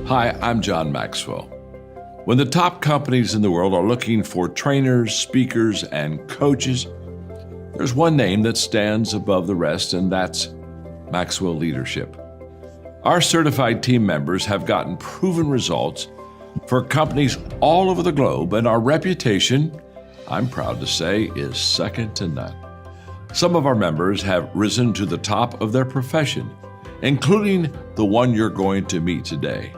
Hi, I'm John Maxwell. When the top companies in the world are looking for trainers, speakers, and coaches, there's one name that stands above the rest, and that's Maxwell Leadership. Our certified team members have gotten proven results for companies all over the globe, and our reputation, I'm proud to say, is second to none. Some of our members have risen to the top of their profession, including the one you're going to meet today.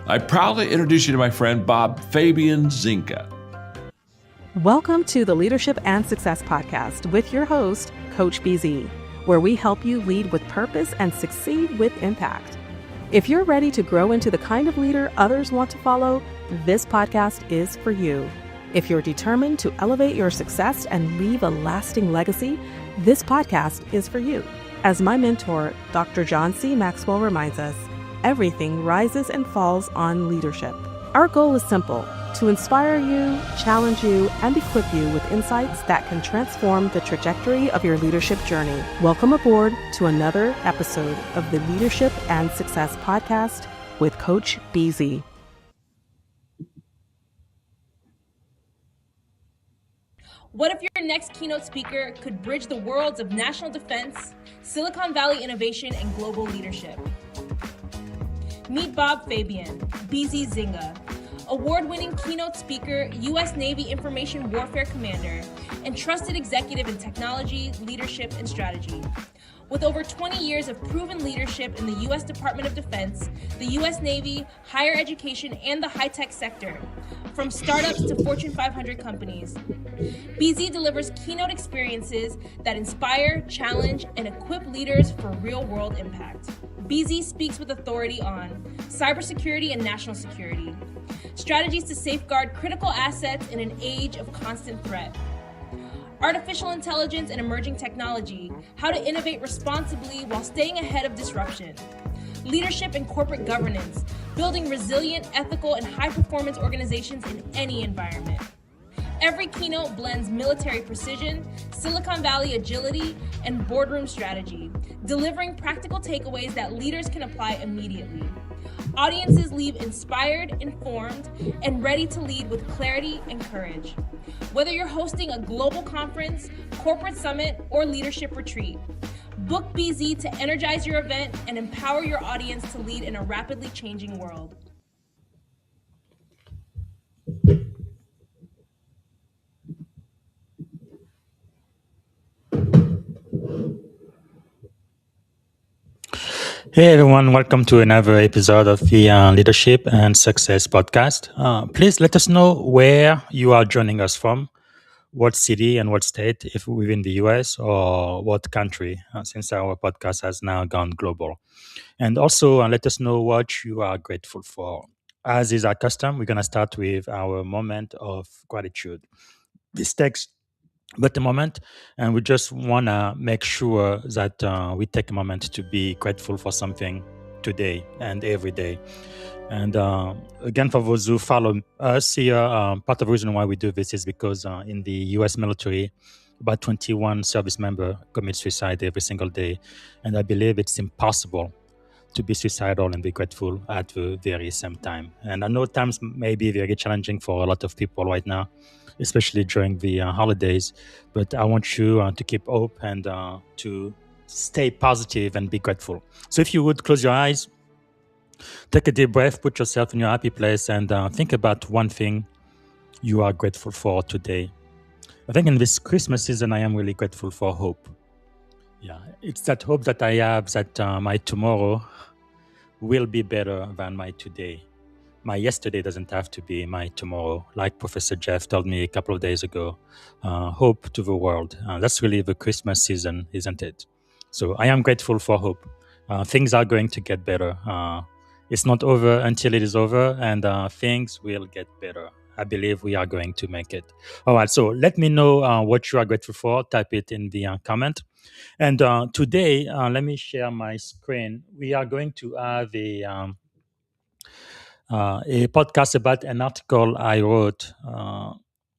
I proudly introduce you to my friend Bob Fabian Zinka. Welcome to the Leadership and Success Podcast with your host, Coach BZ, where we help you lead with purpose and succeed with impact. If you're ready to grow into the kind of leader others want to follow, this podcast is for you. If you're determined to elevate your success and leave a lasting legacy, this podcast is for you. As my mentor, Dr. John C. Maxwell reminds us, everything rises and falls on leadership. Our goal is simple: to inspire you, challenge you, and equip you with insights that can transform the trajectory of your leadership journey. Welcome aboard to another episode of the Leadership and Success Podcast with Coach BZ. What if your next keynote speaker could bridge the worlds of national defense, Silicon Valley innovation, and global leadership? Meet Bob Fabian, BZ Zinga, award-winning keynote speaker, U.S. Navy Information Warfare Commander, and trusted executive in technology, leadership, and strategy. With over 20 years of proven leadership in the U.S. Department of Defense, the U.S. Navy, higher education, and the high-tech sector, from startups to Fortune 500 companies, BZ delivers keynote experiences that inspire, challenge, and equip leaders for real-world impact. BZ speaks with authority on cybersecurity and national security, strategies to safeguard critical assets in an age of constant threat, artificial intelligence and emerging technology, how to innovate responsibly while staying ahead of disruption, leadership and corporate governance, building resilient, ethical, and high-performance organizations in any environment. Every keynote blends military precision, Silicon Valley agility, and boardroom strategy, delivering practical takeaways that leaders can apply immediately. Audiences leave inspired, informed, and ready to lead with clarity and courage. Whether you're hosting a global conference, corporate summit, or leadership retreat, book BZ to energize your event and empower your audience to lead in a rapidly changing world. Hey everyone, welcome to another episode of the Leadership and Success Podcast. Please let us know where you are joining us from, what city and what state, if within the US, or what country, since our podcast has now gone global. And also let us know what you are grateful for. As is our custom, we're going to start with our moment of gratitude. This takes but a moment, and we just want to make sure that we take a moment to be grateful for something today and every day. And again, for those who follow us here, part of the reason why we do this is because in the U.S. military, about 21 service members commit suicide every single day, and I believe it's impossible to be suicidal and be grateful at the very same time. And I know times may be very challenging for a lot of people right now, especially during the holidays. But I want you to keep hope and to stay positive and be grateful. So if you would close your eyes, take a deep breath, put yourself in your happy place, and think about one thing you are grateful for today. I think in this Christmas season, I am really grateful for hope. Yeah, it's that hope that I have that my tomorrow will be better than my today. My yesterday doesn't have to be my tomorrow. Like Professor Jeff told me a couple of days ago, hope to the world. That's really the Christmas season, isn't it? So I am grateful for hope. Things are going to get better. It's not over until it is over, and things will get better. I believe we are going to make it. All right, so let me know what you are grateful for. Type it in the comment. And today, let me share my screen. We are going to have a podcast about an article I wrote.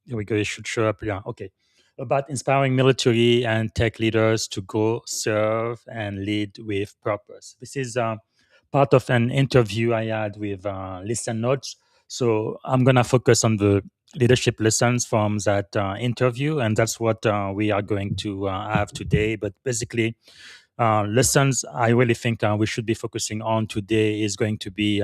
Here we go. It should show up. Yeah, okay. About inspiring military and tech leaders to go serve and lead with purpose. This is part of an interview I had with Listen Notes. So I'm going to focus on the leadership lessons from that interview, and that's what we are going to have today. But basically, lessons I really think we should be focusing on today is going to be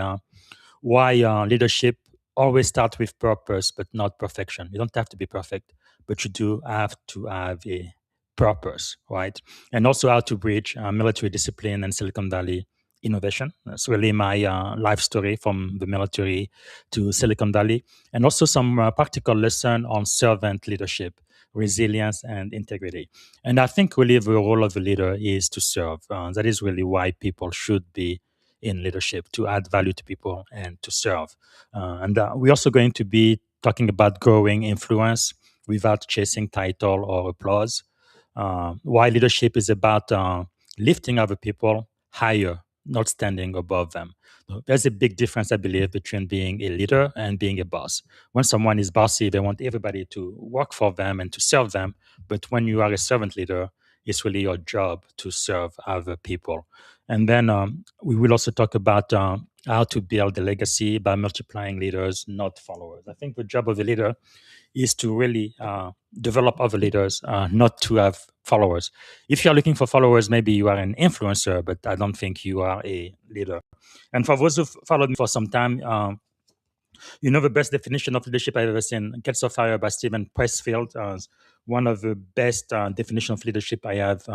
why leadership always starts with purpose, but not perfection. You don't have to be perfect, but you do have to have a purpose, right? And also how to bridge military discipline and Silicon Valley innovation. That's really my life story from the military to Silicon Valley, and also some practical lesson on servant leadership, resilience, and integrity. And I think really the role of a leader is to serve. That is really why people should be in leadership, to add value to people and to serve. And we're also going to be talking about growing influence without chasing title or applause. Why leadership is about lifting other people higher, not standing above them. There's a big difference, I believe, between being a leader and being a boss. When someone is bossy, they want everybody to work for them and to serve them. But when you are a servant leader, it's really your job to serve other people. And then we will also talk about how to build a legacy by multiplying leaders, not followers. I think the job of a leader is to really develop other leaders, not to have followers. If you're looking for followers, maybe you are an influencer, but I don't think you are a leader. And for those who followed me for some time, you know the best definition of leadership I've ever seen, Gets of Fire by Stephen Pressfield, one of the best definition of leadership I have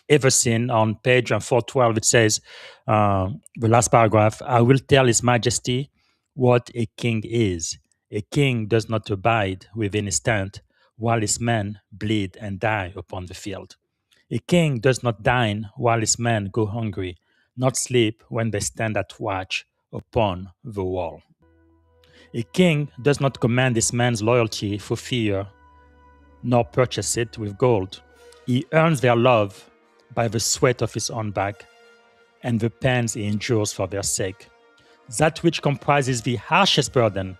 ever seen. On page 412, it says, the last paragraph, I will tell His Majesty what a king is. A king does not abide within his tent while his men bleed and die upon the field. A king does not dine while his men go hungry, not sleep when they stand at watch upon the wall. A king does not command his men's loyalty for fear, nor purchase it with gold. He earns their love by the sweat of his own back and the pains he endures for their sake. That which comprises the harshest burden,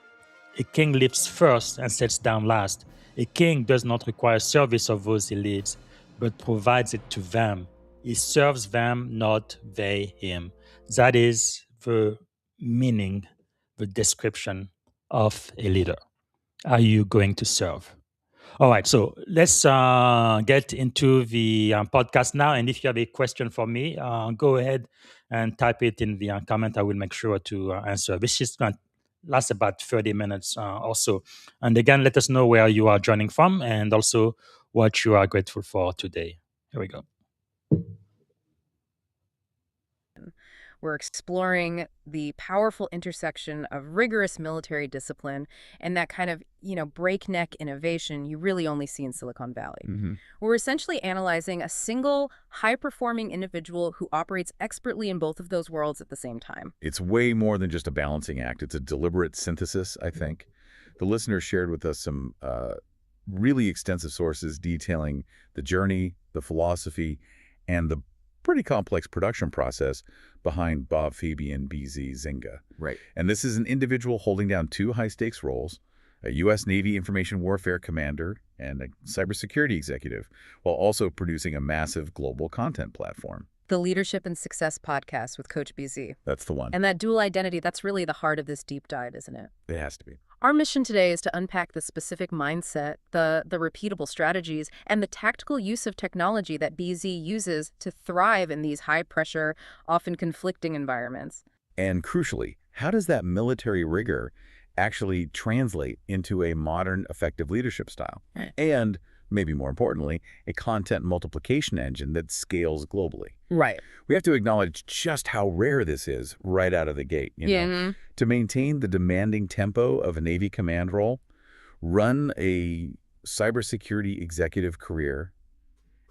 a king lifts first and sets down last. A king does not require service of those he leads, but provides it to them. He serves them, not they him. That is the meaning, the description of a leader. Are you going to serve? All right, so let's get into the podcast now. And if you have a question for me, go ahead and type it in the comment. I will make sure to answer. This is going to last about 30 minutes or so. And again, let us know where you are joining from and also what you are grateful for today. Here we go. We're exploring the powerful intersection of rigorous military discipline and that kind of, breakneck innovation you really only see in Silicon Valley. Mm-hmm. We're essentially analyzing a single high-performing individual who operates expertly in both of those worlds at the same time. It's way more than just a balancing act. It's a deliberate synthesis, I think. The listener shared with us some really extensive sources detailing the journey, the philosophy, and the pretty complex production process behind Bob Fabian BZ Zynga. Right. And this is an individual holding down two high-stakes roles, a U.S. Navy information warfare commander and a cybersecurity executive, while also producing a massive global content platform. The Leadership and Success podcast with Coach BZ. That's the one. And that dual identity, that's really the heart of this deep dive, isn't it? It has to be. Our mission today is to unpack the specific mindset, the repeatable strategies, and the tactical use of technology that BZ uses to thrive in these high-pressure, often conflicting environments. And crucially, how does that military rigor actually translate into a modern, effective leadership style? And, maybe more importantly, a content multiplication engine that scales globally. Right. We have to acknowledge just how rare this is right out of the gate. You know? To maintain the demanding tempo of a Navy command role, run a cybersecurity executive career,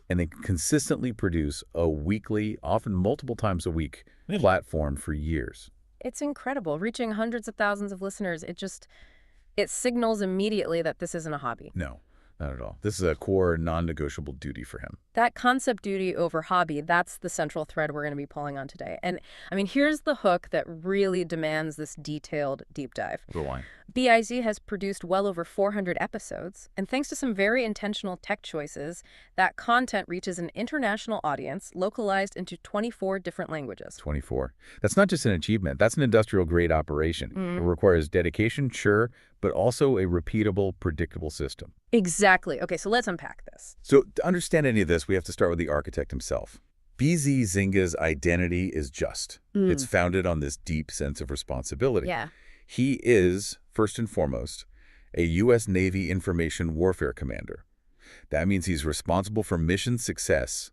and then consistently produce a weekly, often multiple times a week, platform for years. It's incredible. Reaching hundreds of thousands of listeners, it signals immediately that this isn't a hobby. No. Not at all. This is a core, non-negotiable duty for him. That concept duty over hobby, that's the central thread we're going to be pulling on today. And I mean, here's the hook that really demands this detailed deep dive. Go on. BIZ has produced well over 400 episodes, and thanks to some very intentional tech choices, that content reaches an international audience localized into 24 different languages. 24. That's not just an achievement. That's an industrial-grade operation. It requires dedication, sure, but also a repeatable, predictable system. Exactly. Okay, so let's unpack this. So to understand any of this, we have to start with the architect himself. BZ Zynga's identity is just. It's founded on this deep sense of responsibility. Yeah. He is, first and foremost, a U.S. Navy information warfare commander. That means he's responsible for mission success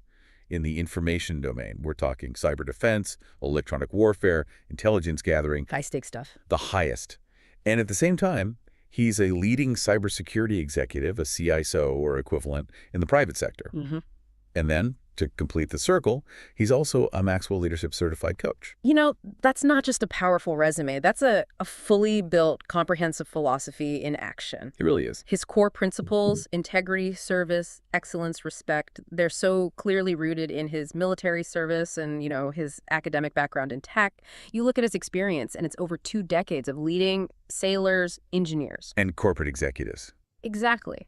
in the information domain. We're talking cyber defense, electronic warfare, intelligence gathering, High-stakes stuff. the highest. And at the same time, he's a leading cybersecurity executive, a CISO or equivalent, in the private sector. And then, to complete the circle, he's also a Maxwell Leadership Certified Coach. You know, that's not just a powerful resume. That's a fully built, comprehensive philosophy in action. He really is. His core principles, integrity, service, excellence, respect, they're so clearly rooted in his military service and, you know, his academic background in tech. You look at his experience, and it's over 2 decades of leading sailors, engineers. And corporate executives. Exactly.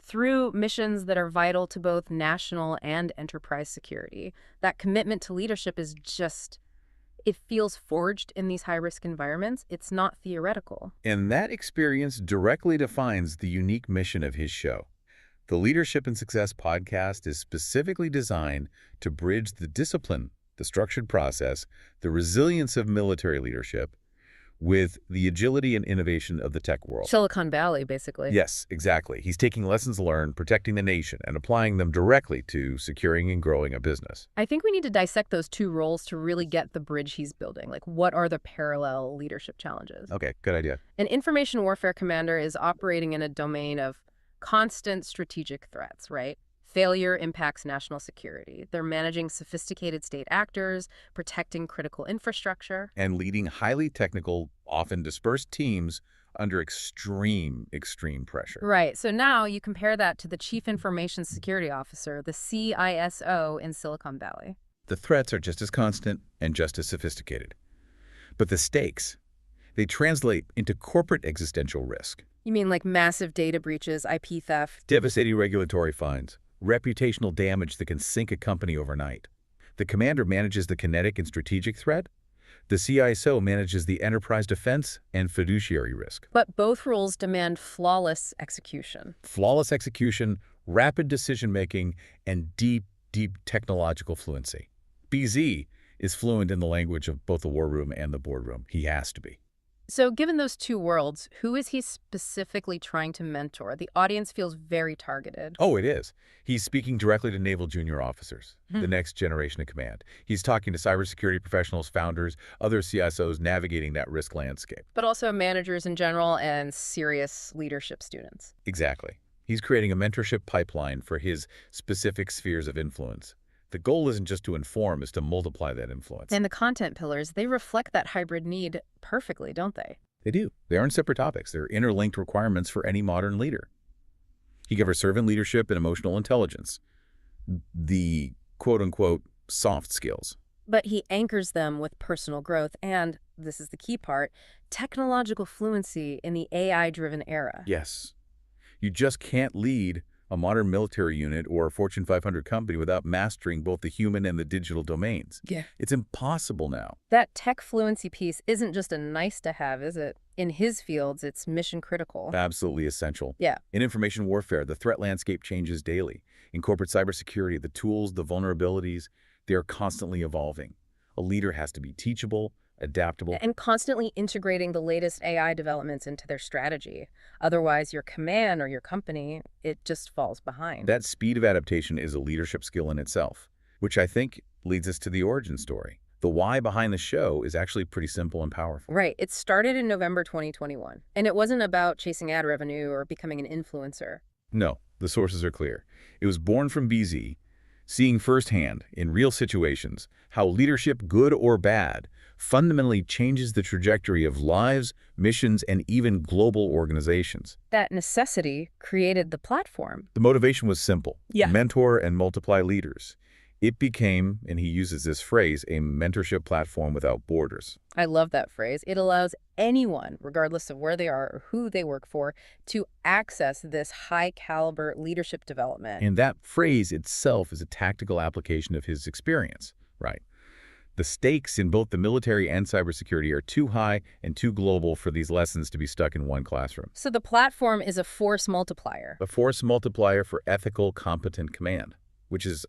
Through missions that are vital to both national and enterprise security. That commitment to leadership is just, it feels forged in these high-risk environments. It's not theoretical. And that experience directly defines the unique mission of his show. The Leadership and Success podcast is specifically designed to bridge the discipline, the structured process, the resilience of military leadership, with the agility and innovation of the tech world. Silicon Valley, basically. Yes, exactly. He's taking lessons learned, protecting the nation, and applying them directly to securing and growing a business. I think we need to dissect those two roles to really get the bridge he's building. Like, what are the parallel leadership challenges? Okay, good idea. An information warfare commander is operating in a domain of constant strategic threats, right? Failure impacts national security. They're managing sophisticated state actors, protecting critical infrastructure. And leading highly technical, often dispersed teams under extreme pressure. Right. So now you compare that to the Chief Information Security Officer, the CISO in Silicon Valley. The threats are just as constant and just as sophisticated. But the stakes, they translate into corporate existential risk. You mean like massive data breaches, IP theft? Devastating regulatory fines, reputational damage that can sink a company overnight. The commander manages the kinetic and strategic threat. The CISO manages the enterprise defense and fiduciary risk. But both roles demand flawless execution. Flawless execution, rapid decision-making, and deep technological fluency. BZ is fluent in the language of both the war room and the boardroom. He has to be. So given those two worlds, who is he specifically trying to mentor? The audience feels very targeted. Oh, it is. He's speaking directly to naval junior officers, the next generation of command. He's talking to cybersecurity professionals, founders, other CISOs navigating that risk landscape. But also managers in general and serious leadership students. Exactly. He's creating a mentorship pipeline for his specific spheres of influence. The goal isn't just to inform, it's to multiply that influence. And the content pillars, they reflect that hybrid need perfectly, don't they? They do. They aren't separate topics. They're interlinked requirements for any modern leader. He covers servant leadership and emotional intelligence, the quote-unquote soft skills. But he anchors them with personal growth and, this is the key part, technological fluency in the AI-driven era. Yes. You just can't lead a modern military unit or a Fortune 500 company without mastering both the human and the digital domains. Yeah. It's impossible now. That tech fluency piece isn't just a nice to have, is it? In his fields, it's mission critical. Absolutely essential. Yeah. In information warfare, the threat landscape changes daily. In corporate cybersecurity, the tools, the vulnerabilities, they are constantly evolving. A leader has to be teachable, adaptable. And constantly integrating the latest AI developments into their strategy. Otherwise, your command or your company, it just falls behind. That speed of adaptation is a leadership skill in itself, which I think leads us to the origin story. The why behind the show is actually pretty simple and powerful. Right. It started in November 2021. And it wasn't about chasing ad revenue or becoming an influencer. No, the sources are clear. It was born from BZ, seeing firsthand, in real situations, how leadership, good or bad, fundamentally changes the trajectory of lives, missions, and even global organizations. That necessity created the platform. The motivation was simple. Yeah. Mentor and multiply leaders. It became, and he uses this phrase, a mentorship platform without borders. I love that phrase. It allows anyone, regardless of where they are or who they work for, to access this high-caliber leadership development. And that phrase itself is a tactical application of his experience, right? The stakes in both the military and cybersecurity are too high and too global for these lessons to be stuck in one classroom. So the platform is a force multiplier. A force multiplier for ethical, competent command, which is,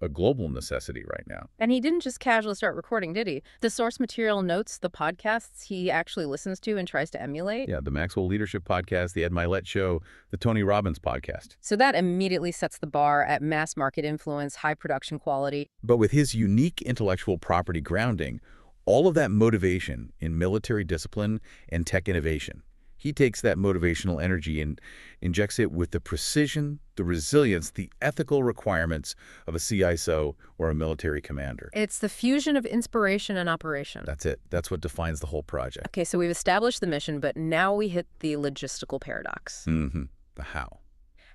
a global necessity right now. And he didn't just casually start recording, did he? The source material notes the podcasts he actually listens to and tries to emulate. Yeah, the Maxwell Leadership Podcast, the Ed Milet Show, the Tony Robbins Podcast. So that immediately sets the bar at mass market influence, high production quality. But with his unique intellectual property grounding, all of that motivation in military discipline and tech innovation, he takes that motivational energy and injects it with the precision, the resilience, the ethical requirements of a CISO or a military commander. It's the fusion of inspiration and operation. That's it. That's what defines the whole project. Okay, so we've established the mission, but now we hit the logistical paradox. The how.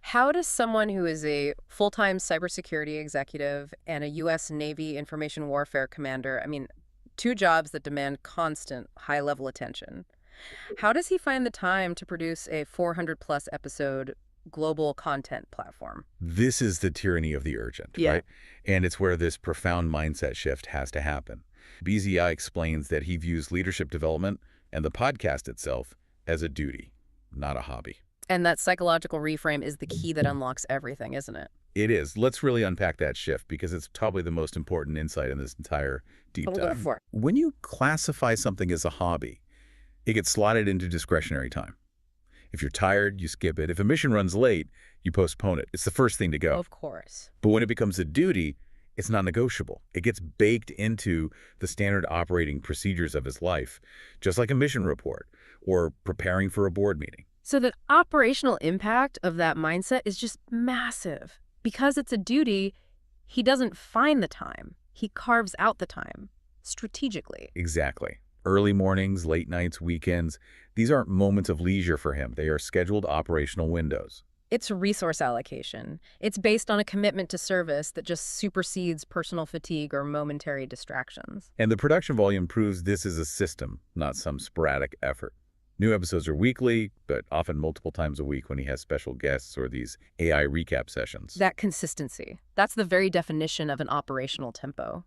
How does someone who is a full-time cybersecurity executive and a U.S. Navy information warfare commander, two jobs that demand constant, high-level attention, how does he find the time to produce a 400-plus episode global content platform? This is the tyranny of the urgent, right? And it's where this profound mindset shift has to happen. BZI explains that he views leadership development and the podcast itself as a duty, not a hobby. And that psychological reframe is the key that unlocks everything, isn't it? It is. Let's really unpack that shift because it's probably the most important insight in this entire deep dive. When you classify something as a hobby, it gets slotted into discretionary time. If you're tired, you skip it. If a mission runs late, you postpone it. It's the first thing to go. Of course. But when it becomes a duty, it's non-negotiable. It gets baked into the standard operating procedures of his life, just like a mission report or preparing for a board meeting. So the operational impact of that mindset is just massive. Because it's a duty, he doesn't find the time. He carves out the time strategically. Exactly. Early mornings, late nights, weekends, these aren't moments of leisure for him. They are scheduled operational windows. It's resource allocation. It's based on a commitment to service that just supersedes personal fatigue or momentary distractions. And the production volume proves this is a system, not some sporadic effort. New episodes are weekly, but often multiple times a week when he has special guests or these AI recap sessions. That consistency, that's the very definition of an operational tempo,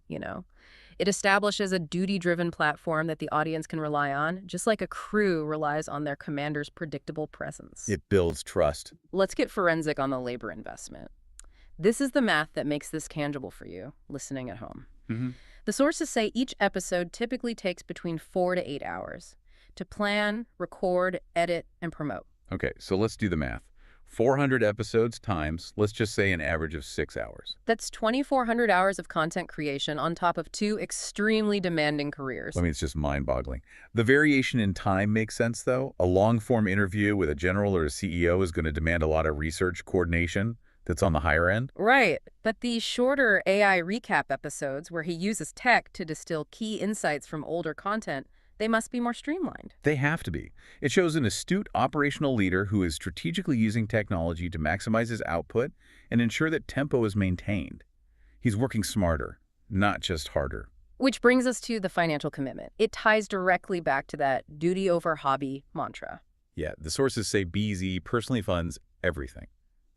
It establishes a duty-driven platform that the audience can rely on, just like a crew relies on their commander's predictable presence. It builds trust. Let's get forensic on the labor investment. This is the math that makes this tangible for you, listening at home. The sources say each episode typically takes between 4 to 8 hours to plan, record, edit, and promote. Okay, so let's do the math. 400 episodes times, let's just say an average of 6 hours. That's 2,400 hours of content creation on top of 2 extremely demanding careers. It's just mind-boggling. The variation in time makes sense, though. A long-form interview with a general or a CEO is going to demand a lot of research coordination that's on the higher end. Right, but these shorter AI recap episodes where he uses tech to distill key insights from older content, they must be more streamlined. They have to be. It shows an astute operational leader who is strategically using technology to maximize his output and ensure that tempo is maintained. He's working smarter, not just harder. Which brings us to the financial commitment. It ties directly back to that duty over hobby mantra. Yeah, the sources say BZ personally funds everything.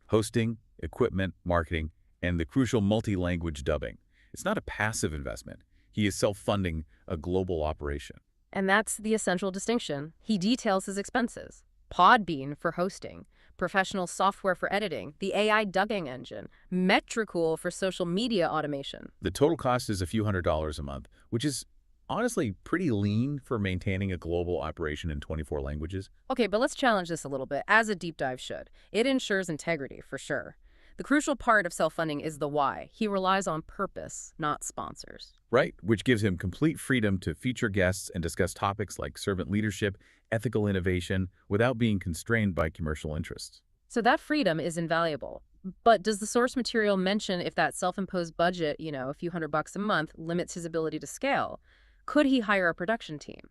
Hosting, equipment, marketing, and the crucial multi-language dubbing. It's not a passive investment. He is self-funding a global operation. And that's the essential distinction. He details his expenses. Podbean for hosting, professional software for editing, the AI dubbing engine, Metricool for social media automation. The total cost is a few $100s a month, which is honestly pretty lean for maintaining a global operation in 24 languages. Okay, but let's challenge this a little bit, as a deep dive should. It ensures integrity, for sure. The crucial part of self-funding is the why. He relies on purpose, not sponsors. Right, which gives him complete freedom to feature guests and discuss topics like servant leadership, ethical innovation, without being constrained by commercial interests. So that freedom is invaluable. But does the source material mention if that self-imposed budget, a few $100 a month, limits his ability to scale? Could he hire a production team?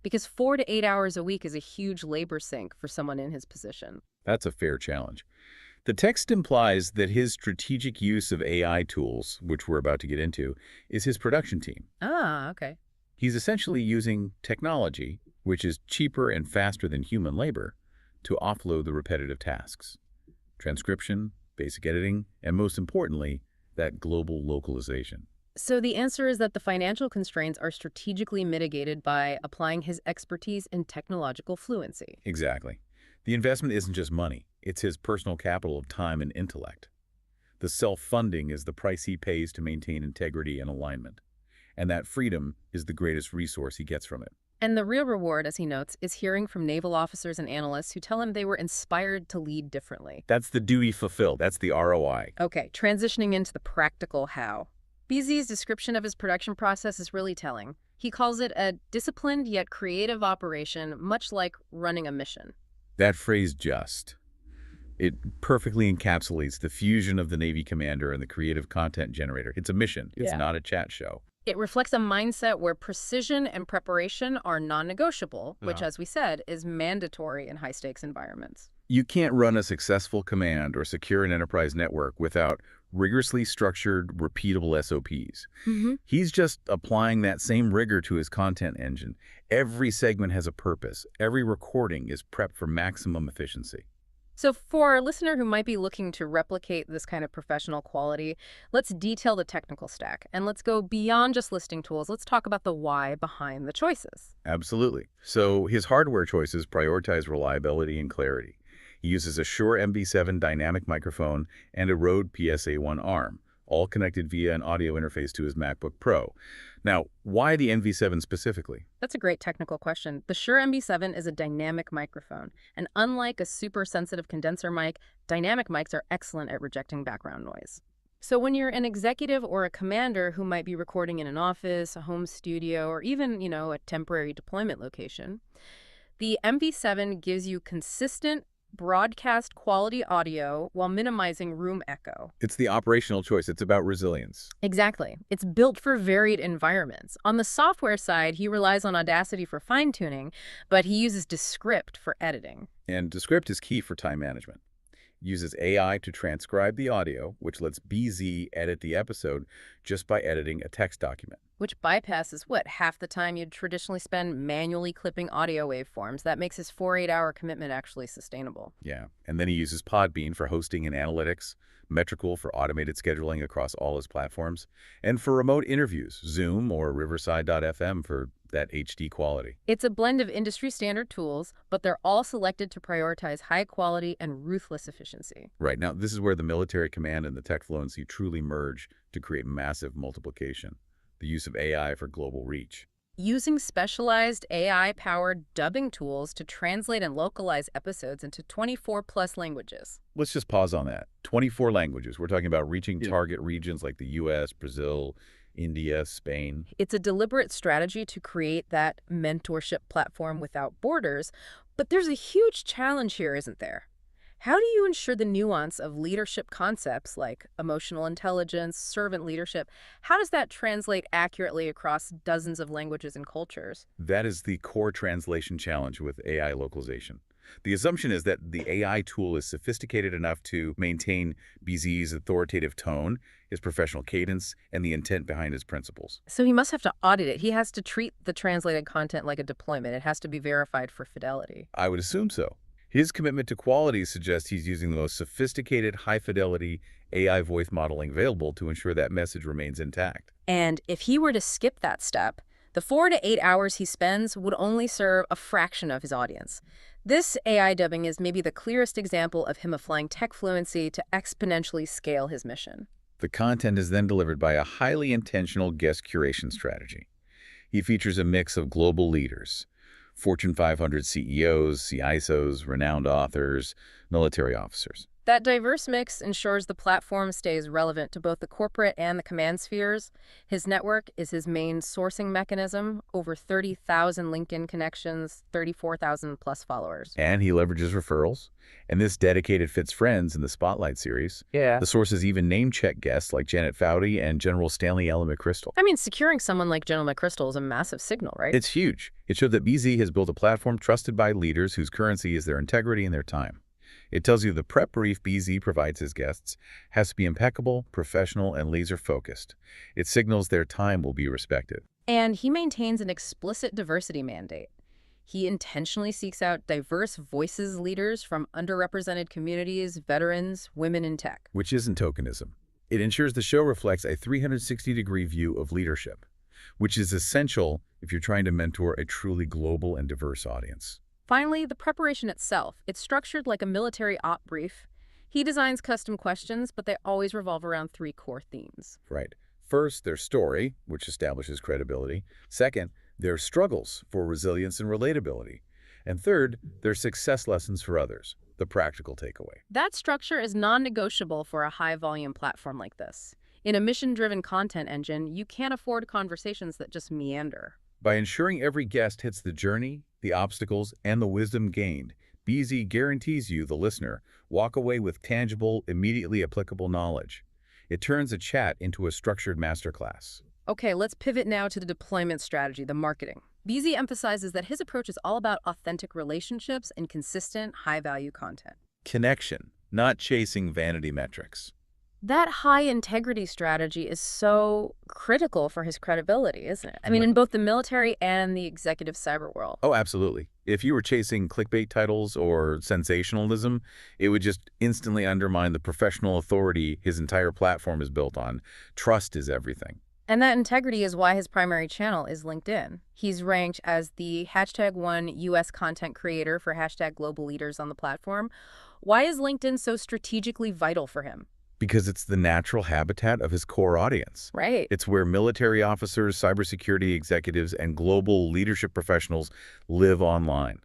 Because 4 to 8 hours a week is a huge labor sink for someone in his position. That's a fair challenge. The text implies that his strategic use of AI tools, which we're about to get into, is his production team. Ah, okay. He's essentially using technology, which is cheaper and faster than human labor, to offload the repetitive tasks. Transcription, basic editing, and most importantly, that global localization. So the answer is that the financial constraints are strategically mitigated by applying his expertise in technological fluency. Exactly. The investment isn't just money, it's his personal capital of time and intellect. The self-funding is the price he pays to maintain integrity and alignment. And that freedom is the greatest resource he gets from it. And the real reward, as he notes, is hearing from naval officers and analysts who tell him they were inspired to lead differently. That's the duty fulfilled. That's the ROI. Okay, transitioning into the practical how. BZ's description of his production process is really telling. He calls it a disciplined yet creative operation, much like running a mission. That phrase it perfectly encapsulates the fusion of the Navy commander and the creative content generator. It's a mission. It's not a chat show. It reflects a mindset where precision and preparation are non-negotiable, which, as we said, is mandatory in high-stakes environments. You can't run a successful command or secure an enterprise network without rigorously structured, repeatable SOPs. He's just applying that same rigor to his content engine. Every segment has a purpose. Every recording is prepped for maximum efficiency. So for our listener who might be looking to replicate this kind of professional quality, let's detail the technical stack. And let's go beyond just listing tools. Let's talk about the why behind the choices. Absolutely. So his hardware choices prioritize reliability and clarity. He uses a Shure MV7 dynamic microphone and a Rode PSA-1 arm, all connected via an audio interface to his MacBook Pro. Now, why the MV7 specifically? That's a great technical question. The Shure MV7 is a dynamic microphone, and unlike a super sensitive condenser mic, dynamic mics are excellent at rejecting background noise. So when you're an executive or a commander who might be recording in an office, a home studio, or even, a temporary deployment location, the MV7 gives you consistent, broadcast quality audio while minimizing room echo. It's the operational choice. It's about resilience. Exactly. It's built for varied environments. On the software side, he relies on Audacity for fine-tuning, but he uses Descript for editing. And Descript is key for time management. Uses AI to transcribe the audio, which lets BZ edit the episode just by editing a text document. Which bypasses, half the time you'd traditionally spend manually clipping audio waveforms. That makes his 4-8-hour commitment actually sustainable. Yeah, and then he uses Podbean for hosting and analytics, Metrical for automated scheduling across all his platforms, and for remote interviews, Zoom or Riverside.fm for that HD quality. It's a blend of industry-standard tools, but they're all selected to prioritize high quality and ruthless efficiency. Right. Now, this is where the military command and the tech fluency truly merge to create massive multiplication. The use of AI for global reach. Using specialized AI-powered dubbing tools to translate and localize episodes into 24+ languages. Let's just pause on that. 24 languages. We're talking about reaching target regions like the U.S., Brazil, India, Spain. It's a deliberate strategy to create that mentorship platform without borders, but there's a huge challenge here, isn't there? How do you ensure the nuance of leadership concepts like emotional intelligence, servant leadership? How does that translate accurately across dozens of languages and cultures? That is the core translation challenge with AI localization. The assumption is that the AI tool is sophisticated enough to maintain BZ's authoritative tone, his professional cadence, and the intent behind his principles. So he must have to audit it. He has to treat the translated content like a deployment. It has to be verified for fidelity. I would assume so. His commitment to quality suggests he's using the most sophisticated, high-fidelity AI voice modeling available to ensure that message remains intact. And if he were to skip that step, the 4 to 8 hours he spends would only serve a fraction of his audience. This AI dubbing is maybe the clearest example of him applying tech fluency to exponentially scale his mission. The content is then delivered by a highly intentional guest curation strategy. He features a mix of global leaders, Fortune 500 CEOs, CISOs, renowned authors, military officers. That diverse mix ensures the platform stays relevant to both the corporate and the command spheres. His network is his main sourcing mechanism, over 30,000 LinkedIn connections, 34,000 plus followers. And he leverages referrals. And this dedicated fits friends in the Spotlight series. Yeah. The sources even name-check guests like Janet Foudy and General Stanley Ella McChrystal. I mean, securing someone like General McChrystal is a massive signal, right? It's huge. It showed that BZ has built a platform trusted by leaders whose currency is their integrity and their time. It tells you the prep brief BZ provides his guests has to be impeccable, professional, and laser-focused. It signals their time will be respected. And he maintains an explicit diversity mandate. He intentionally seeks out diverse voices leaders from underrepresented communities, veterans, women in tech. Which isn't tokenism. It ensures the show reflects a 360-degree view of leadership, which is essential if you're trying to mentor a truly global and diverse audience. Finally, the preparation itself. It's structured like a military op brief. He designs custom questions, but they always revolve around 3 core themes. Right. First, their story, which establishes credibility. Second, their struggles for resilience and relatability. And third, their success lessons for others, the practical takeaway. That structure is non-negotiable for a high-volume platform like this. In a mission-driven content engine, you can't afford conversations that just meander. By ensuring every guest hits the journey, the obstacles, and the wisdom gained, BZ guarantees you, the listener, walk away with tangible, immediately applicable knowledge. It turns a chat into a structured masterclass. Okay, let's pivot now to the deployment strategy, the marketing. BZ emphasizes that his approach is all about authentic relationships and consistent, high-value content. Connection, not chasing vanity metrics. That high-integrity strategy is so critical for his credibility, isn't it? I mean, in both the military and the executive cyber world. Oh, absolutely. If you were chasing clickbait titles or sensationalism, it would just instantly undermine the professional authority his entire platform is built on. Trust is everything. And that integrity is why his primary channel is LinkedIn. He's ranked as the #1 U.S. content creator for #global leaders on the platform. Why is LinkedIn so strategically vital for him? Because it's the natural habitat of his core audience. Right. It's where military officers, cybersecurity executives, and global leadership professionals live online.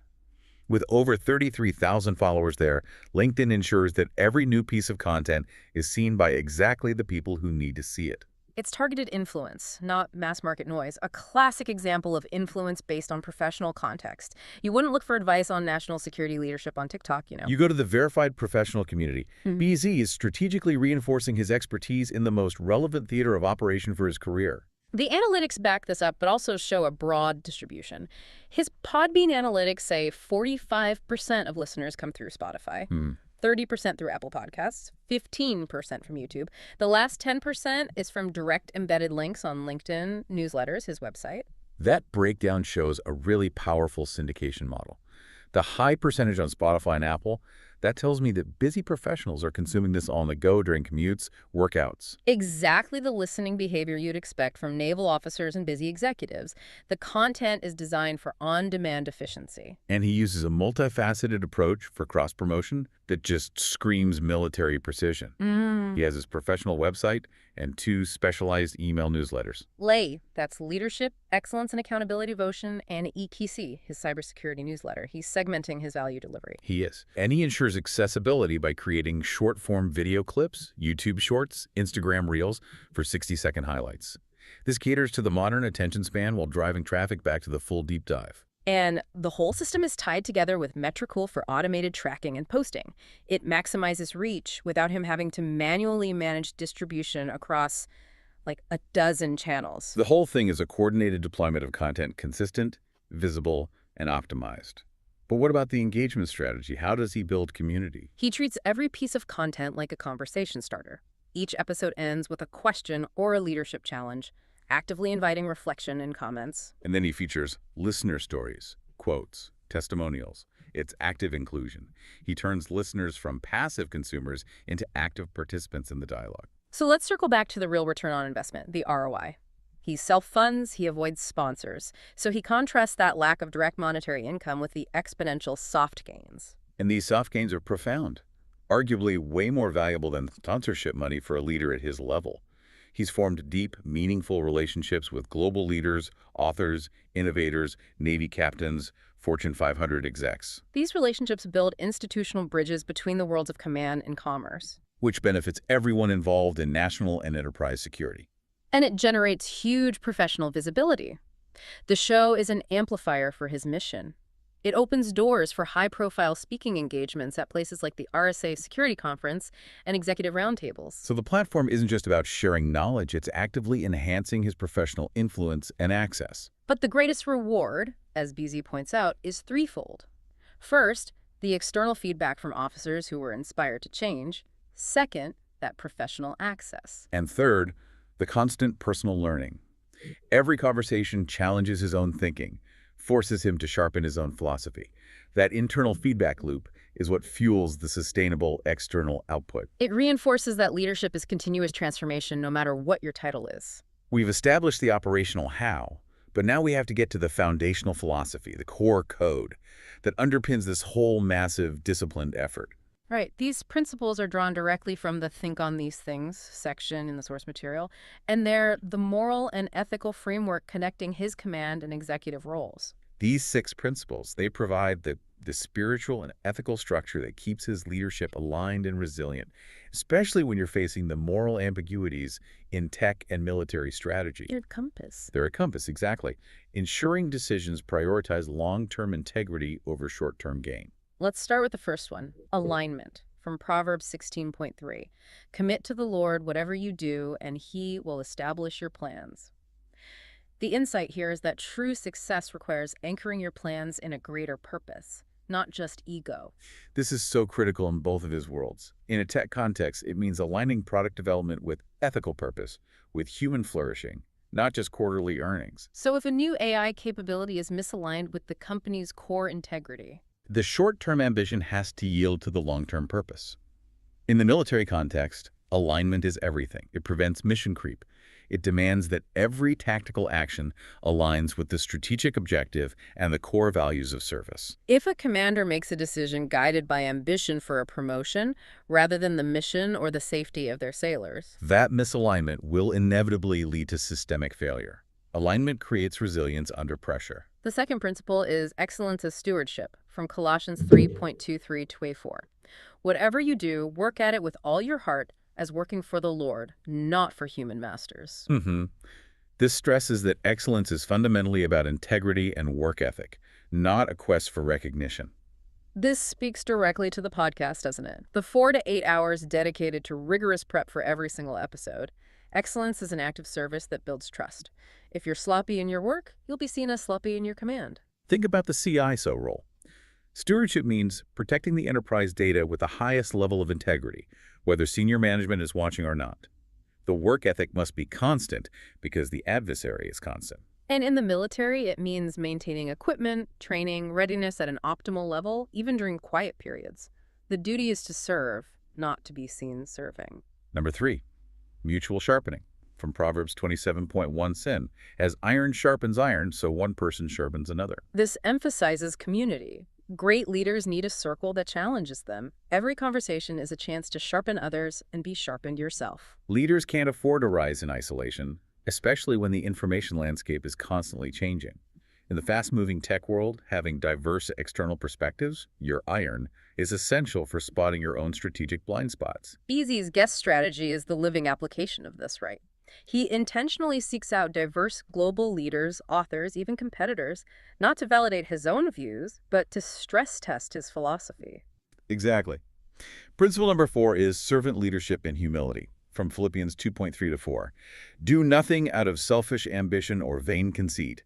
With over 33,000 followers there, LinkedIn ensures that every new piece of content is seen by exactly the people who need to see it. It's targeted influence, not mass market noise. A classic example of influence based on professional context. You wouldn't look for advice on national security leadership on TikTok, you know. You go to the verified professional community. BZ is strategically reinforcing his expertise in the most relevant theater of operation for his career. The analytics back this up, but also show a broad distribution. His Podbean analytics say 45% of listeners come through Spotify. 30% through Apple Podcasts, 15% from YouTube. The last 10% is from direct embedded links on LinkedIn, newsletters, his website. That breakdown shows a really powerful syndication model. The high percentage on Spotify and Apple, that tells me that busy professionals are consuming this on the go during commutes, workouts. Exactly the listening behavior you'd expect from naval officers and busy executives. The content is designed for on-demand efficiency. And he uses a multifaceted approach for cross-promotion that just screams military precision. He has his professional website and 2 specialized email newsletters. LAY, that's Leadership, Excellence and Accountability Devotion, and EKC, his cybersecurity newsletter. He's segmenting his value delivery. He is. And he ensures accessibility by creating short-form video clips, YouTube Shorts, Instagram Reels for 60-second highlights. This caters to the modern attention span while driving traffic back to the full deep dive. And the whole system is tied together with Metricool for automated tracking and posting. It maximizes reach without him having to manually manage distribution across like a dozen channels. The whole thing is a coordinated deployment of content, consistent, visible, and optimized. But what about the engagement strategy? How does he build community? He treats every piece of content like a conversation starter. Each episode ends with a question or a leadership challenge, actively inviting reflection and comments. And then he features listener stories, quotes, testimonials. It's active inclusion. He turns listeners from passive consumers into active participants in the dialogue. So let's circle back to the real return on investment, the ROI. He self-funds, he avoids sponsors. So he contrasts that lack of direct monetary income with the exponential soft gains. And these soft gains are profound, arguably way more valuable than sponsorship money for a leader at his level. He's formed deep, meaningful relationships with global leaders, authors, innovators, Navy captains, Fortune 500 execs, These relationships build institutional bridges between the worlds of command and commerce. which benefits everyone involved in national and enterprise security. And it generates huge professional visibility. The show is an amplifier for his mission. It opens doors for high-profile speaking engagements at places like the RSA Security Conference and executive roundtables. So the platform isn't just about sharing knowledge, it's actively enhancing his professional influence and access. But the greatest reward, as BZ points out, is threefold. First, the external feedback from officers who were inspired to change. Second, that professional access. And third, the constant personal learning. Every conversation challenges his own thinking, forces him to sharpen his own philosophy. That internal feedback loop is what fuels the sustainable external output. It reinforces that leadership is continuous transformation no matter what your title is. We've established the operational how, but now we have to get to the foundational philosophy, the core code, that underpins this whole massive disciplined effort. Right. These principles are drawn directly from the Think on These Things section in the source material, and they're the moral and ethical framework connecting his command and executive roles. These 6 principles, they provide the spiritual and ethical structure that keeps his leadership aligned and resilient, especially when you're facing the moral ambiguities in tech and military strategy. They're a compass. They're a compass, exactly, ensuring decisions prioritize long-term integrity over short-term gain. Let's start with the first one, alignment, from Proverbs 16.3. Commit to the Lord whatever you do, and he will establish your plans. The insight here is that true success requires anchoring your plans in a greater purpose, not just ego. This is so critical in both of his worlds. In a tech context, it means aligning product development with ethical purpose, with human flourishing, not just quarterly earnings. So if a new AI capability is misaligned with the company's core integrity, the short-term ambition has to yield to the long-term purpose. In the military context, alignment is everything. It prevents mission creep. It demands that every tactical action aligns with the strategic objective and the core values of service. if a commander makes a decision guided by ambition for a promotion rather than the mission or the safety of their sailors, That misalignment will inevitably lead to systemic failure. Alignment creates resilience under pressure. the second principle is excellence as stewardship, from Colossians 3.23-24. Whatever you do, work at it with all your heart as working for the Lord, not for human masters. This stresses that excellence is fundamentally about integrity and work ethic, not a quest for recognition. This speaks directly to the podcast, doesn't it? The 4 to 8 hours dedicated to rigorous prep for every single episode. Excellence is an act of service that builds trust. If you're sloppy in your work, you'll be seen as sloppy in your command. Think about the CISO role. Stewardship means protecting the enterprise data with the highest level of integrity, whether senior management is watching or not. The work ethic must be constant because the adversary is constant. And in the military, it means maintaining equipment, training, readiness at an optimal level, even during quiet periods. The duty is to serve, not to be seen serving. Number 3, mutual sharpening. From Proverbs 27.1 as iron sharpens iron, so one person sharpens another. This emphasizes community. Great leaders need a circle that challenges them. Every conversation is a chance to sharpen others and be sharpened yourself. Leaders can't afford to rise in isolation, especially when the information landscape is constantly changing. In the fast-moving tech world, having diverse external perspectives, your iron, is essential for spotting your own strategic blind spots. BZ's guest strategy is the living application of this, right? He intentionally seeks out diverse global leaders, authors, even competitors, not to validate his own views, but to stress test his philosophy. Exactly. Principle number 4 is servant leadership and humility. From Philippians 2.3-4. Do nothing out of selfish ambition or vain conceit.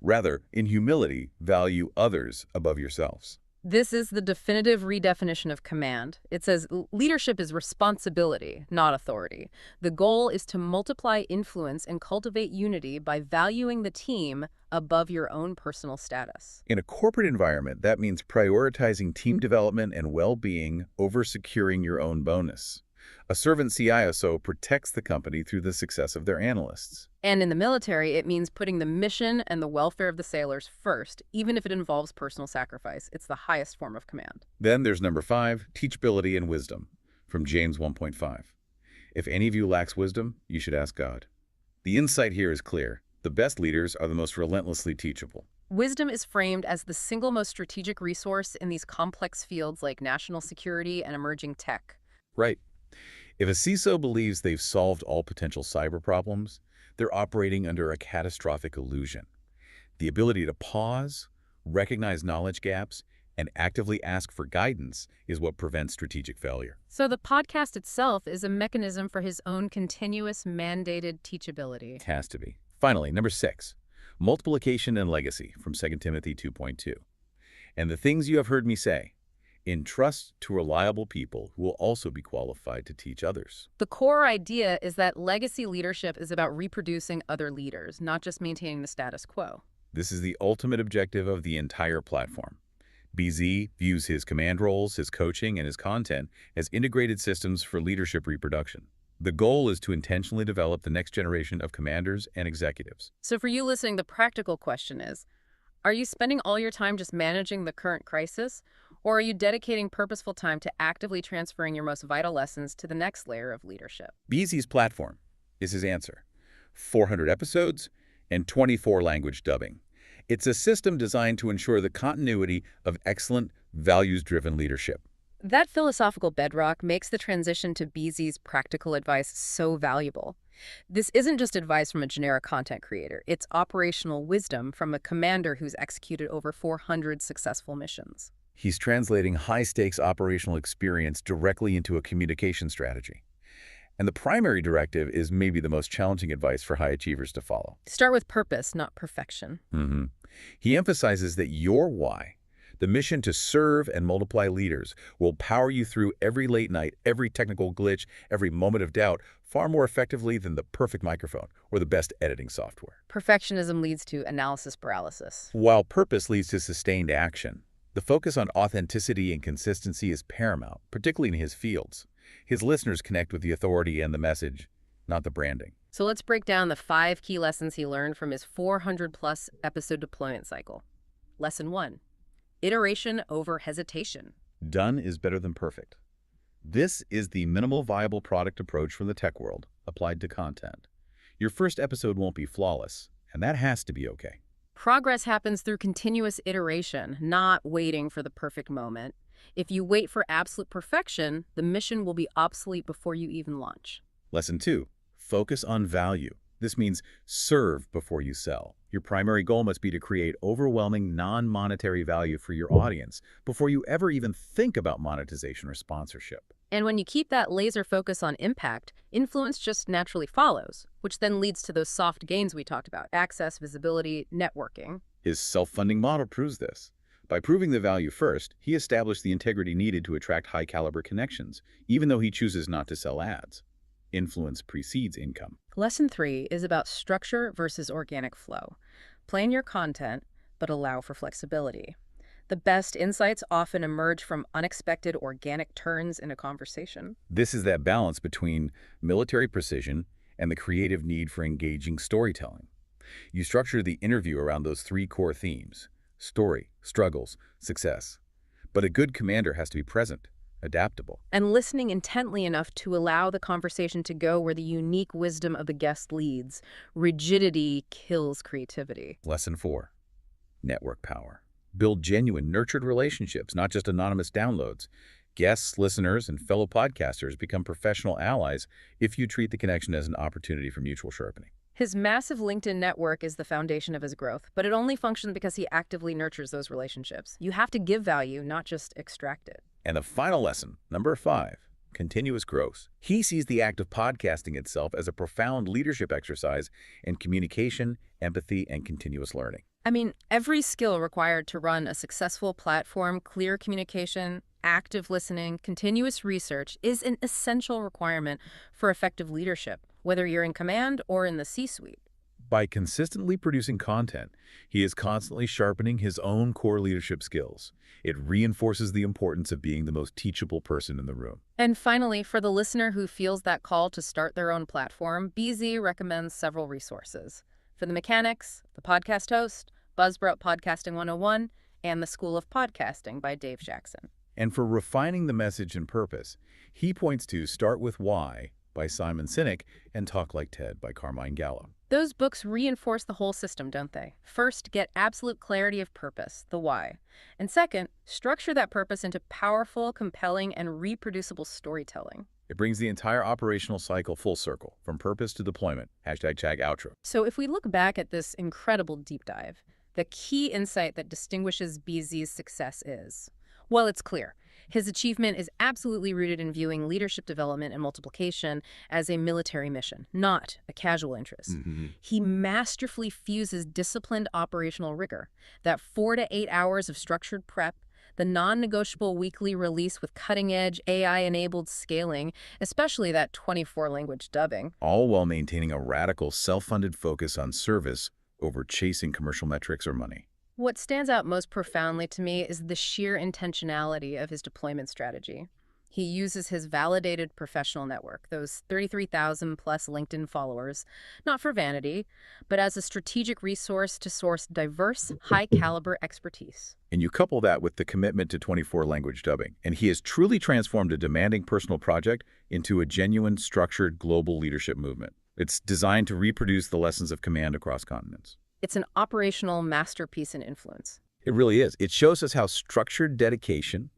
Rather, in humility, value others above yourselves. This is the definitive redefinition of command. It says leadership is responsibility, not authority. The goal is to multiply influence and cultivate unity by valuing the team above your own personal status. In a corporate environment, that means prioritizing team development and well-being over securing your own bonus. A servant CISO protects the company through the success of their analysts. And in the military, it means putting the mission and the welfare of the sailors first, even if it involves personal sacrifice. It's the highest form of command. Then there's number 5, teachability and wisdom, from James 1.5. If any of you lacks wisdom, you should ask God. The insight here is clear. The best leaders are the most relentlessly teachable. Wisdom is framed as the single most strategic resource in these complex fields like national security and emerging tech. Right. If a CISO believes they've solved all potential cyber problems, they're operating under a catastrophic illusion. The ability to pause, recognize knowledge gaps, and actively ask for guidance is what prevents strategic failure. So the podcast itself is a mechanism for his own continuous mandated teachability. It has to be. Finally, number 6, multiplication and legacy from 2 Timothy 2.2. And the things you have heard me say, entrust to reliable people who will also be qualified to teach others. The core idea is that legacy leadership is about reproducing other leaders, not just maintaining the status quo. This is the ultimate objective of the entire platform. BZ views his command roles, his coaching, and his content as integrated systems for leadership reproduction. The goal is to intentionally develop the next generation of commanders and executives. So for you listening, the practical question is, are you spending all your time just managing the current crisis, or are you dedicating purposeful time to actively transferring your most vital lessons to the next layer of leadership? BZ's platform is his answer. 400 episodes and 24 language dubbing. It's a system designed to ensure the continuity of excellent, values-driven leadership. That philosophical bedrock makes the transition to BZ's practical advice so valuable. This isn't just advice from a generic content creator. It's operational wisdom from a commander who's executed over 400 successful missions. He's translating high-stakes operational experience directly into a communication strategy. And the primary directive is maybe the most challenging advice for high achievers to follow. Start with purpose, not perfection. He emphasizes that your why, the mission to serve and multiply leaders, will power you through every late night, every technical glitch, every moment of doubt, far more effectively than the perfect microphone or the best editing software. Perfectionism leads to analysis paralysis. While purpose leads to sustained action, the focus on authenticity and consistency is paramount, particularly in his fields. His listeners connect with the authority and the message, not the branding. So let's break down the 5 key lessons he learned from his 400-plus episode deployment cycle. Lesson 1. Iteration over hesitation. Done is better than perfect. This is the minimal viable product approach from the tech world, applied to content. Your first episode won't be flawless, and that has to be okay. Progress happens through continuous iteration, not waiting for the perfect moment. If you wait for absolute perfection, the mission will be obsolete before you even launch. Lesson 2, focus on value. This means serve before you sell. Your primary goal must be to create overwhelming non-monetary value for your audience before you ever even think about monetization or sponsorship. And when you keep that laser focus on impact, influence just naturally follows, which then leads to those soft gains we talked about: access, visibility, networking. His self-funding model proves this. By proving the value first, he established the integrity needed to attract high-caliber connections, even though he chooses not to sell ads. Influence precedes income. Lesson 3 is about structure versus organic flow. Plan your content, but allow for flexibility. The best insights often emerge from unexpected organic turns in a conversation. This is that balance between military precision and the creative need for engaging storytelling. You structure the interview around those 3 core themes: story, struggles, success. But a good commander has to be present, adaptable, and listening intently enough to allow the conversation to go where the unique wisdom of the guest leads. Rigidity kills creativity. Lesson 4, network power. Build genuine, nurtured relationships, not just anonymous downloads. Guests, listeners, and fellow podcasters become professional allies if you treat the connection as an opportunity for mutual sharpening. His massive LinkedIn network is the foundation of his growth, but it only functions because he actively nurtures those relationships. You have to give value, not just extract it. And the final lesson, number 5, continuous growth. He sees the act of podcasting itself as a profound leadership exercise in communication, empathy, and continuous learning. I mean, every skill required to run a successful platform, clear communication, active listening, continuous research is an essential requirement for effective leadership, whether you're in command or in the C-suite. By consistently producing content, he is constantly sharpening his own core leadership skills. It reinforces the importance of being the most teachable person in the room. And finally, for the listener who feels that call to start their own platform, BZ recommends several resources. For the mechanics, the podcast host, Buzzsprout Podcasting 101, and the School of Podcasting by Dave Jackson. And for refining the message and purpose, he points to Start With Why by Simon Sinek and Talk Like TED by Carmine Gallo. Those books reinforce the whole system, don't they? First, get absolute clarity of purpose, the why. And second, structure that purpose into powerful, compelling, and reproducible storytelling. It brings the entire operational cycle full circle, from purpose to deployment. #Chag outro. So if we look back at this incredible deep dive, the key insight that distinguishes BZ's success is, well, it's clear. His achievement is absolutely rooted in viewing leadership development and multiplication as a military mission, not a casual interest. He masterfully fuses disciplined operational rigor, that 4 to 8 hours of structured prep, the non-negotiable weekly release with cutting-edge AI-enabled scaling, especially that 24-language dubbing. All while maintaining a radical self-funded focus on service over chasing commercial metrics or money. What stands out most profoundly to me is the sheer intentionality of his deployment strategy. He uses his validated professional network, those 33,000 plus LinkedIn followers, not for vanity, but as a strategic resource to source diverse, high-caliber expertise. And you couple that with the commitment to 24-language dubbing, and he has truly transformed a demanding personal project into a genuine, structured global leadership movement. It's designed to reproduce the lessons of command across continents. It's an operational masterpiece in influence. It really is. It shows us how structured dedication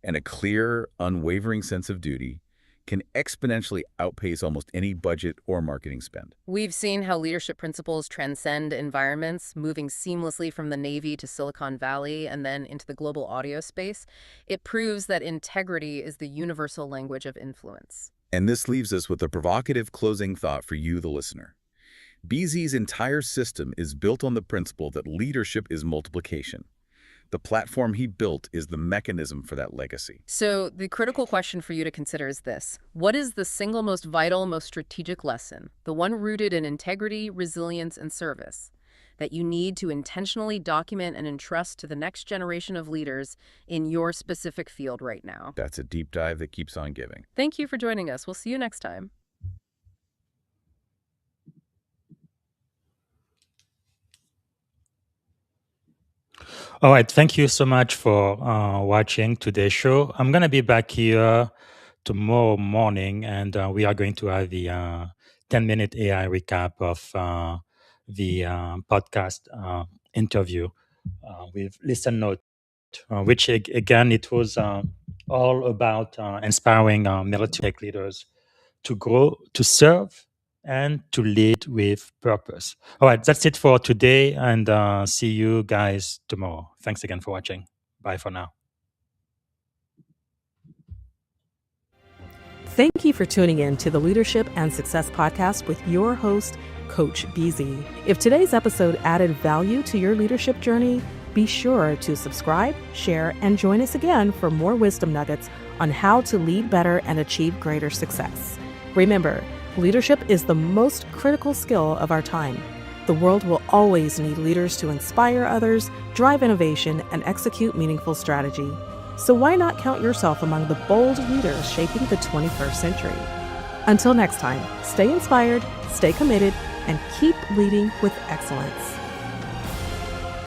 and a clear, unwavering sense of duty can exponentially outpace almost any budget or marketing spend. We've seen how leadership principles transcend environments, moving seamlessly from the Navy to Silicon Valley and then into the global audio space. It proves that integrity is the universal language of influence. And this leaves us with a provocative closing thought for you, the listener. BZ's entire system is built on the principle that leadership is multiplication. The platform he built is the mechanism for that legacy. So the critical question for you to consider is this. What is the single most vital, most strategic lesson, the one rooted in integrity, resilience, and service, that you need to intentionally document and entrust to the next generation of leaders in your specific field right now? That's a deep dive that keeps on giving. Thank you for joining us. We'll see you next time. All right. Thank you so much for watching today's show. I'm going to be back here tomorrow morning, and we are going to have the 10-minute AI recap of the podcast interview with Listen Note, which, again, it was all about inspiring military tech leaders to grow, to serve, and to lead with purpose. All right, that's it for today, and see you guys tomorrow. Thanks again for watching. Bye for now. Thank you for tuning in to the Leadership and Success Podcast with your host, Coach BZ. If today's episode added value to your leadership journey, be sure to subscribe, share, and join us again for more wisdom nuggets on how to lead better and achieve greater success. Remember, leadership is the most critical skill of our time. The world will always need leaders to inspire others, drive innovation, and execute meaningful strategy. So why not count yourself among the bold leaders shaping the 21st century? Until next time, stay inspired, stay committed, and keep leading with excellence.